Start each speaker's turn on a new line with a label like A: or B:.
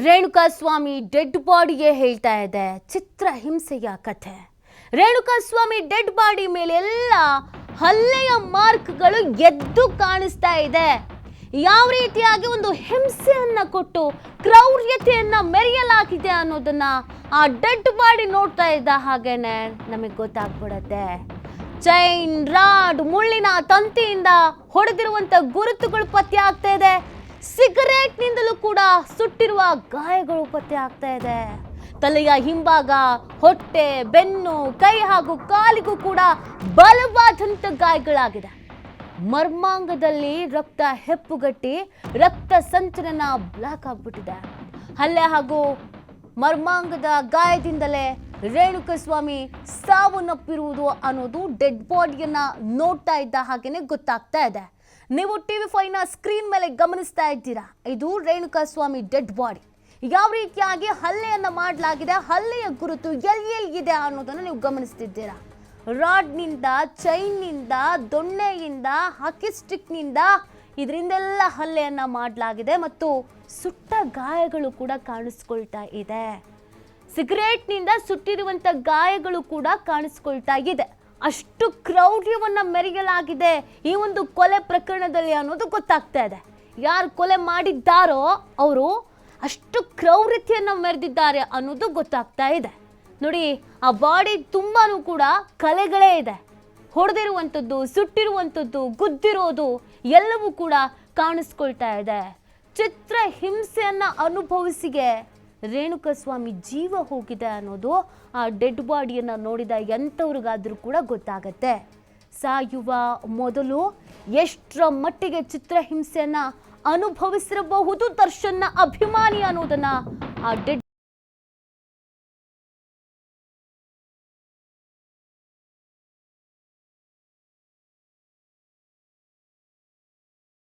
A: Renukaswamy dead ಬಾಡಿಗೆ ಹೇಳ್ತಾ ಇದೆ ಚಿತ್ರಹಿಂಸೆಯ ಕಥೆ. ರೇಣುಕಾಸ್ವಾಮಿ ಡೆಡ್ ಬಾಡಿ ಮೇಲೆಲ್ಲ ಹಲ್ಲೆಯ ಮಾರ್ಕ್ಗಳು ಎದ್ದು ಕಾಣಿಸ್ತಾ ಇದೆ. ಯಾವ ರೀತಿಯಾಗಿ ಒಂದು ಹಿಂಸೆಯನ್ನ ಕೊಟ್ಟು ಕ್ರೌರ್ಯತೆಯನ್ನ ಮೆರೆಯಲಾಗಿದೆ ಅನ್ನೋದನ್ನ ಆ ಡೆಡ್ ಬಾಡಿ ನೋಡ್ತಾ ಇದ್ದ ಹಾಗೇನೆ ನಮಗೆ ಗೊತ್ತಾಗ್ಬಿಡತ್ತೆ. ಚೈನ್, ರಾಡ್, ಮುಳ್ಳಿನ ತಂತಿಯಿಂದ ಹೊಡೆದಿರುವಂತ ಗುರುತುಗಳು ಪತ್ತೆ ಆಗ್ತಾ ಇದೆ. ಸಿಗರೇಟ್ ನಿಂದಲೂ ಕೂಡ ಸುಟ್ಟಿರುವ ಗಾಯಗಳು ಪತ್ತೆ ಆಗ್ತಾ ಇದೆ. ತಲೆಯ ಹಿಂಭಾಗ, ಹೊಟ್ಟೆ, ಬೆನ್ನು, ಕೈ ಹಾಗೂ ಕಾಲಿಗೂ ಕೂಡ ಬಲವಾದಂತ ಗಾಯಗಳಾಗಿದೆ. ಮರ್ಮಾಂಗದಲ್ಲಿ ರಕ್ತ ಹೆಪ್ಪುಗಟ್ಟಿ ರಕ್ತ ಸಂಚಲನ ಬ್ಲಾಕ್ ಆಗ್ಬಿಟ್ಟಿದೆ. ಹಲ್ಲೆ ಹಾಗೂ ಮರ್ಮಾಂಗದ ಗಾಯದಿಂದಲೇ ರೇಣುಕಾಸ್ವಾಮಿ ಸಾವನ್ನಪ್ಪಿರುವುದು ಅನ್ನೋದು ಡೆಡ್ ಬಾಡಿಯನ್ನ ನೋಡ್ತಾ ಇದ್ದ ಹಾಗೇನೆ ಗೊತ್ತಾಗ್ತಾ ಇದೆ. ನೀವು TV5 ನ ಸ್ಕ್ರೀನ್ ಮೇಲೆ ಗಮನಿಸ್ತಾ ಇದ್ದೀರಾ. ಇದು ರೇಣುಕಾಸ್ವಾಮಿ ಡೆಡ್ ಬಾಡಿ. ಯಾವ ರೀತಿಯಾಗಿ ಹಲ್ಲೆಯನ್ನ ಮಾಡಲಾಗಿದೆ, ಹಲ್ಲೆಯ ಗುರುತು ಎಲ್ಲಿದೆ ಅನ್ನೋದನ್ನು ನೀವು ಗಮನಿಸ್ತಿದ್ದೀರಾ. ರಾಡ್ನಿಂದ, ಚೈನ್ನಿಂದ, ದೊಣ್ಣೆಯಿಂದ, ಹಾಕಿ ಸ್ಟಿಕ್ನಿಂದ ಇದರಿಂದೆಲ್ಲ ಹಲ್ಲೆಯನ್ನ ಮಾಡಲಾಗಿದೆ ಮತ್ತು ಸುಟ್ಟ ಗಾಯಗಳು ಕೂಡ ಕಾಣಿಸ್ಕೊಳ್ತಾ ಇದೆ. ಸಿಗರೇಟ್ನಿಂದ ಸುಟ್ಟಿರುವಂತ ಗಾಯಗಳು ಕೂಡ ಕಾಣಿಸ್ಕೊಳ್ತಾ ಇದೆ. ಅಷ್ಟು ಕ್ರೌರ್ಯವನ್ನ ಮೆರೆಯಲಾಗಿದೆ ಈ ಒಂದು ಕೊಲೆ ಪ್ರಕರಣದಲ್ಲಿ ಅನ್ನೋದು ಗೊತ್ತಾಗ್ತಾ ಇದೆ. ಯಾರು ಕೊಲೆ ಮಾಡಿದ್ದಾರೋ ಅವರು ಅಷ್ಟು ಕ್ರೌರ್ಯತೆಯನ್ನ ಮೆರೆದಿದ್ದಾರೆ ಅನ್ನೋದು ಗೊತ್ತಾಗ್ತಾ ಇದೆ. ನೋಡಿ, ಆ ಬಾಡಿ ತುಂಬಾನು ಕೂಡ ಕಲೆಗಳೇ ಇದೆ. ಹೊಡೆದಿರುವಂಥದ್ದು, ಸುಟ್ಟಿರುವಂಥದ್ದು, ಗುದ್ದಿರೋದು ಎಲ್ಲವೂ ಕೂಡ ಕಾಣಿಸ್ಕೊಳ್ತಾ ಇದೆ. ಚಿತ್ರ ಹಿಂಸೆಯನ್ನ ಅನುಭವಿಸಿಗೆ ರೇಣುಕಾಸ್ವಾಮಿ ಜೀವ ಹೋಗಿದೆ ಅನ್ನೋದು ಆ ಡೆಡ್ ಬಾಡಿಯನ್ನ ನೋಡಿದ ಎಂಥವ್ರಿಗಾದ್ರೂ ಕೂಡ ಗೊತ್ತಾಗತ್ತೆ. ಸಾಯುವ ಮೊದಲು ಎಷ್ಟರ ಮಟ್ಟಿಗೆ ಚಿತ್ರಹಿಂಸೆಯನ್ನ ಅನುಭವಿಸಿರಬಹುದು ದರ್ಶನ್ನ ಅಭಿಮಾನಿ ಅನ್ನೋದನ್ನ ಆ ಡೆಡ್